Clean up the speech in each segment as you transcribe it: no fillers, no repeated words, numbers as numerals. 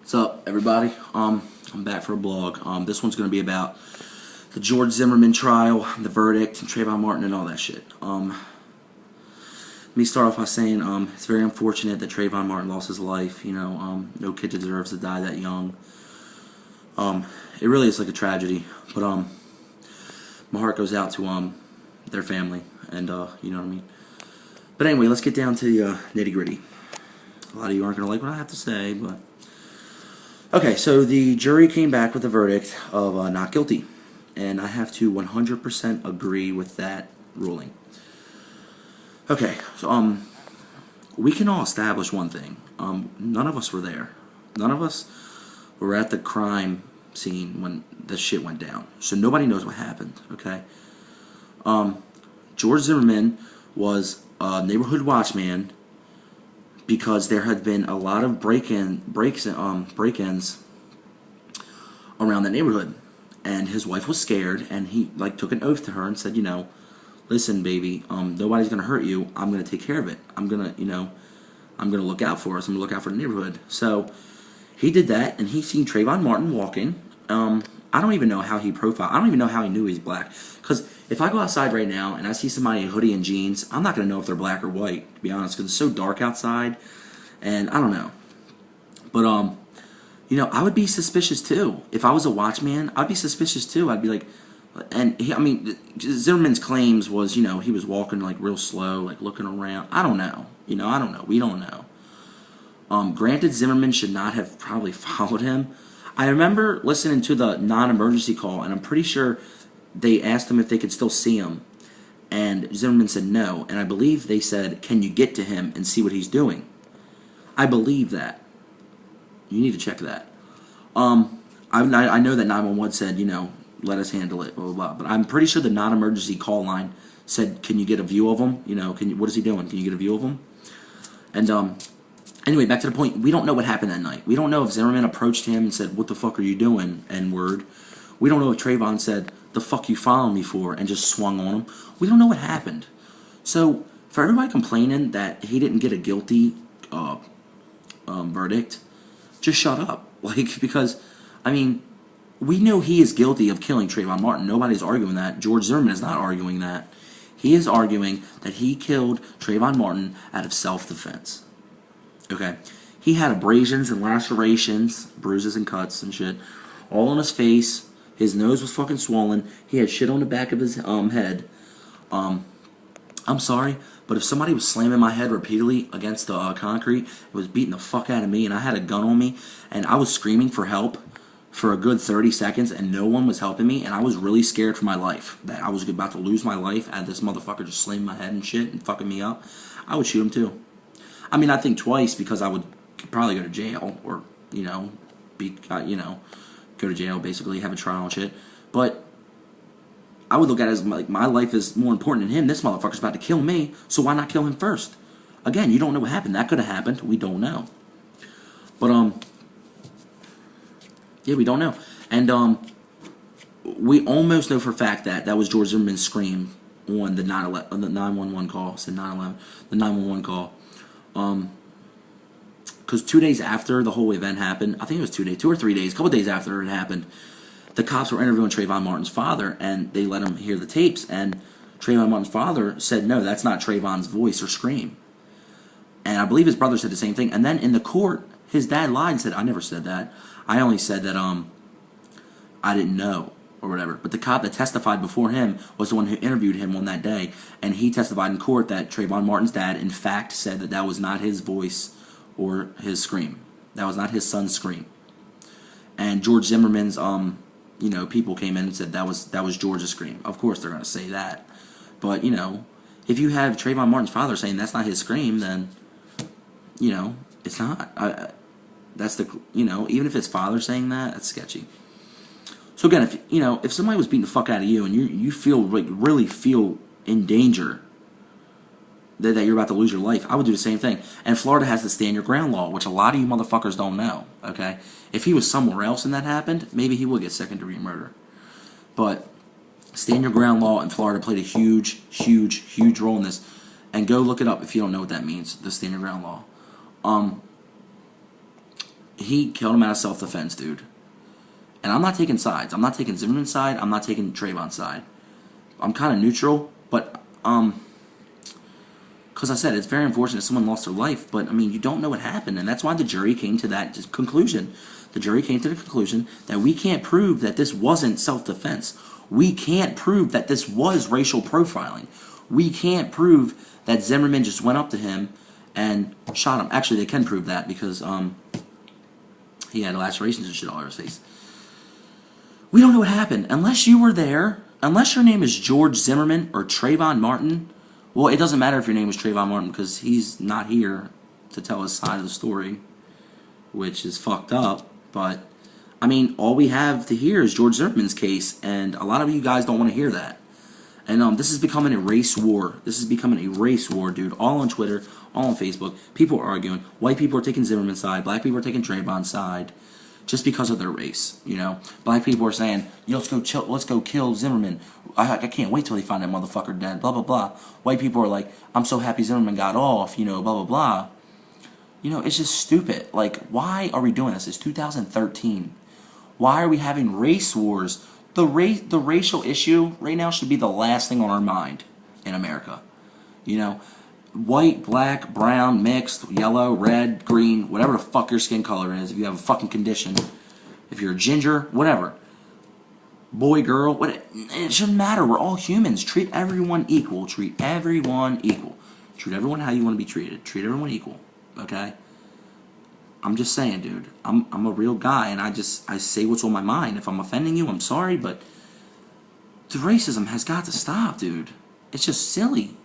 What's up, everybody? I'm back for a blog. This one's going to be about the George Zimmerman trial, the verdict, and Trayvon Martin and all that shit. Let me start off by saying it's very unfortunate that Trayvon Martin lost his life. You know, no kid deserves to die that young. It really is like a tragedy. But my heart goes out to their family, and you know what I mean. But anyway, let's get down to the nitty gritty. A lot of you aren't going to like what I have to say, but okay, so the jury came back with a verdict of not guilty, and I have to 100% agree with that ruling. Okay, so we can all establish one thing. None of us were there. None of us were at the crime scene when this shit went down, so nobody knows what happened. Okay, George Zimmerman was a neighborhood watchman because there had been a lot of break-ins around the neighborhood, and his wife was scared, and he took an oath to her and said, you know, listen, baby, nobody's gonna hurt you. I'm gonna take care of it. I'm gonna look out for us. I'm gonna look out for the neighborhood. So he did that, and he seen Trayvon Martin walking. I don't even know how he profiled. I don't even know how he knew he's black. Because if I go outside right now and I see somebody in a hoodie and jeans, I'm not going to know if they're black or white, to be honest, because it's so dark outside, and I don't know. But, you know, I would be suspicious too. If I was a watchman, I'd be suspicious too. I'd be like, and I mean, Zimmerman's claims was, you know, he was walking like real slow, like looking around. I don't know. You know, I don't know. We don't know. Granted, Zimmerman should not have probably followed him. I remember listening to the non-emergency call, and I'm pretty sure they asked him if they could still see him, and Zimmerman said no, and I believe they said, can you get to him and see what he's doing? I believe that. You need to check that. I know that 911 said, you know, let us handle it, blah, blah, blah, but I'm pretty sure the non-emergency call line said, can you get a view of him? You know, what is he doing? Can you get a view of him? And, anyway, back to the point, we don't know what happened that night. We don't know if Zimmerman approached him and said, what the fuck are you doing, N-word. We don't know if Trayvon said, the fuck you following me for, and just swung on him. We don't know what happened. So, for everybody complaining that he didn't get a guilty verdict, just shut up. Because, I mean, we know he is guilty of killing Trayvon Martin. Nobody's arguing that. George Zimmerman is not arguing that. He is arguing that he killed Trayvon Martin out of self-defense. Okay, he had abrasions and lacerations, bruises and cuts and shit, all on his face. His nose was fucking swollen. He had shit on the back of his head. I'm sorry, but if somebody was slamming my head repeatedly against the concrete, it was beating the fuck out of me, and I had a gun on me, and I was screaming for help for a good 30 seconds, and no one was helping me, and I was really scared for my life, that I was about to lose my life, and this motherfucker just slammed my head and shit and fucking me up. I would shoot him too. I mean, I think twice, because I would probably go to jail, or, you know, go to jail, basically, have a trial and shit. But I would look at it as, like, my life is more important than him. This motherfucker's about to kill me, so why not kill him first? Again, you don't know what happened. That could have happened. We don't know. But, yeah, we don't know. And, we almost know for a fact that that was George Zimmerman's scream on the 911 call. Said 911. The 911 call. Because 2 days after the whole event happened, I think it was 2 or 3 days, a couple days after it happened, the cops were interviewing Trayvon Martin's father, and they let him hear the tapes, and Trayvon Martin's father said, no, that's not Trayvon's voice or scream. And I believe his brother said the same thing, and then in the court, his dad lied and said, I never said that. I only said that, I didn't know, or whatever. But the cop that testified before him was the one who interviewed him on that day, and he testified in court that Trayvon Martin's dad, in fact, said that that was not his voice or his scream. That was not his son's scream. And George Zimmerman's, you know, people came in and said that was George's scream. Of course they're going to say that. But, you know, if you have Trayvon Martin's father saying that's not his scream, then, you know, it's not. That's the, you know, even if his father saying that, that's sketchy. So again, if, you know, if somebody was beating the fuck out of you and you feel, like, really feel in danger that you're about to lose your life, I would do the same thing. And Florida has the stand your ground law, which a lot of you motherfuckers don't know, okay? If he was somewhere else and that happened, maybe he would get second-degree murder. But stand your ground law in Florida played a huge, huge, huge role in this. And go look it up if you don't know what that means, the stand your ground law. He killed him out of self-defense, dude. And I'm not taking sides. I'm not taking Zimmerman's side. I'm not taking Trayvon's side. I'm kind of neutral, but because I said it's very unfortunate someone lost their life, but I mean you don't know what happened, and that's why the jury came to that conclusion. The jury came to the conclusion that we can't prove that this wasn't self-defense. We can't prove that this was racial profiling. We can't prove that Zimmerman just went up to him and shot him. Actually, they can prove that because he had lacerations and shit all over his face. We don't know what happened. Unless you were there, unless your name is George Zimmerman or Trayvon Martin, well, it doesn't matter if your name is Trayvon Martin because he's not here to tell his side of the story, which is fucked up. But, I mean, all we have to hear is George Zimmerman's case, and a lot of you guys don't want to hear that. And this is becoming a race war. This is becoming a race war, dude. All on Twitter, all on Facebook. People are arguing. White people are taking Zimmerman's side. Black people are taking Trayvon's side. Just because of their race, you know. Black people are saying, "Yo, let's go kill Zimmerman. I can't wait till they find that motherfucker dead." Blah blah blah. White people are like, "I'm so happy Zimmerman got off." You know, blah blah blah. You know, it's just stupid. Like, why are we doing this? It's 2013. Why are we having race wars? The racial issue right now should be the last thing on our mind in America. You know, white, black, brown, mixed, yellow, red, green, whatever the fuck your skin color is, if you have a fucking condition, if you're a ginger, whatever, boy, girl, it shouldn't matter. We're all humans. Treat everyone equal. Treat everyone equal. Treat everyone how you want to be treated. Treat everyone equal. Okay? I'm just saying, dude. I'm a real guy, and I say what's on my mind. If I'm offending you, I'm sorry, but the racism has got to stop, dude. It's just silly.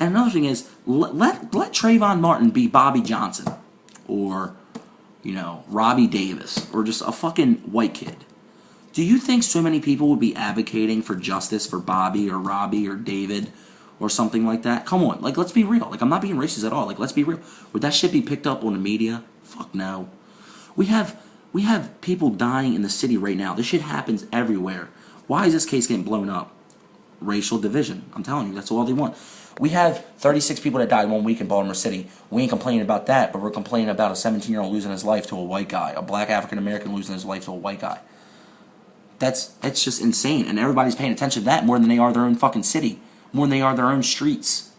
And another thing is, let Trayvon Martin be Bobby Johnson, or, you know, Robbie Davis, or just a fucking white kid. Do you think so many people would be advocating for justice for Bobby or Robbie or David or something like that? Come on, like, let's be real. Like, I'm not being racist at all. Like, let's be real. Would that shit be picked up on the media? Fuck no. We have people dying in the city right now. This shit happens everywhere. Why is this case getting blown up? Racial division. I'm telling you, that's all they want. We have 36 people that died 1 week in Baltimore City. We ain't complaining about that, but we're complaining about a 17-year-old losing his life to a white guy, a black African-American losing his life to a white guy. It's just insane, and everybody's paying attention to that more than they are their own fucking city, more than they are their own streets.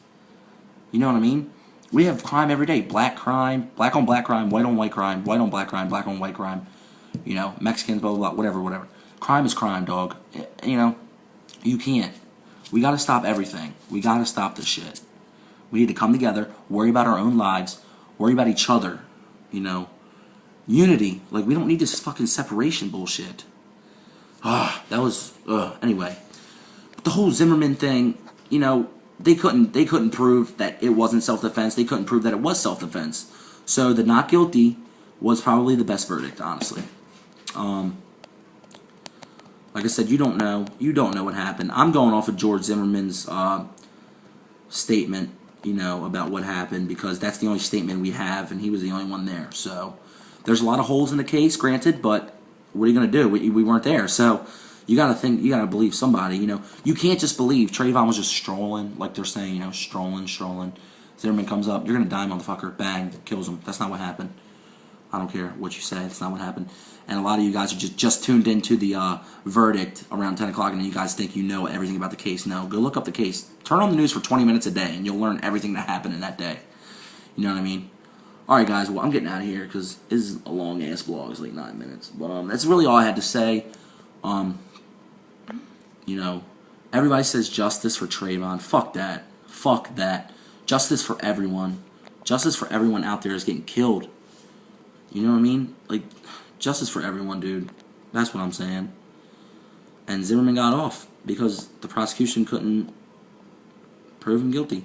You know what I mean? We have crime every day. Black crime, black on black crime, white on white crime, white on black crime, black on white crime. You know, Mexicans, blah, blah, blah, whatever. Crime is crime, dog. You know, you can't. We got to stop everything. We got to stop this shit. We need to come together, worry about our own lives, worry about each other, you know. Unity. Like, we don't need this fucking separation bullshit. Anyway. But the whole Zimmerman thing, you know, they couldn't prove that it wasn't self-defense. They couldn't prove that it was self-defense. So the not guilty was probably the best verdict, honestly. Like I said, you don't know. You don't know what happened. I'm going off of George Zimmerman's statement, you know, about what happened, because that's the only statement we have, and he was the only one there. So there's a lot of holes in the case, granted, but what are you going to do? We weren't there. So you got to think, you got to believe somebody, you know. You can't just believe Trayvon was just strolling, like they're saying, you know, strolling. Zimmerman comes up, you're going to die, motherfucker, bang, kills him. That's not what happened. I don't care what you say, that's not what happened. And a lot of you guys are just tuned into the verdict around 10 o'clock, and you guys think you know everything about the case. No, go look up the case. Turn on the news for 20 minutes a day, and you'll learn everything that happened in that day. You know what I mean? All right, guys, well, I'm getting out of here because this is a long-ass vlog. It's like 9 minutes. But that's really all I had to say. You know, everybody says justice for Trayvon. Fuck that. Fuck that. Justice for everyone. Justice for everyone out there is getting killed. You know what I mean? Like, justice for everyone, dude. That's what I'm saying. And Zimmerman got off because the prosecution couldn't prove him guilty.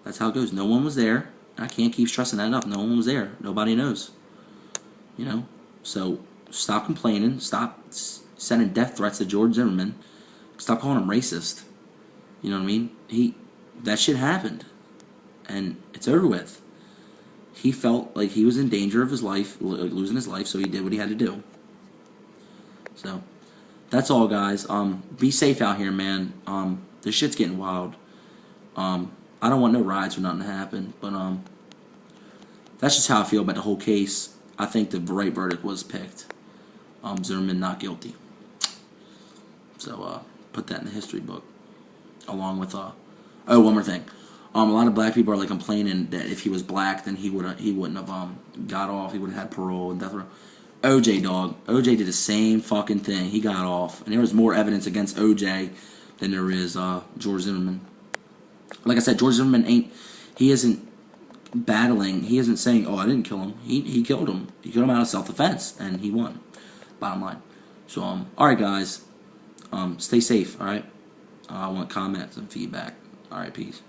That's how it goes. No one was there. I can't keep stressing that enough. No one was there. Nobody knows. You know? So, stop complaining. Stop sending death threats to George Zimmerman. Stop calling him racist. You know what I mean? That shit happened. And it's over with. He felt like he was in danger of his life, losing his life, so he did what he had to do. So, that's all, guys. Be safe out here, man. This shit's getting wild. I don't want no riots or nothing to happen, but that's just how I feel about the whole case. I think the right verdict was picked. Zimmerman not guilty. So put that in the history book, along with oh, one more thing. A lot of black people are like complaining that if he was black, then he wouldn't have got off. He would have had parole and death row. OJ, dog. OJ did the same fucking thing. He got off, and there was more evidence against OJ than there is George Zimmerman. Like I said, George Zimmerman he isn't battling. He isn't saying, "Oh, I didn't kill him." He killed him. He killed him out of self-defense, and he won. Bottom line. So all right, guys. Stay safe. All right. I want comments and feedback. All right, peace.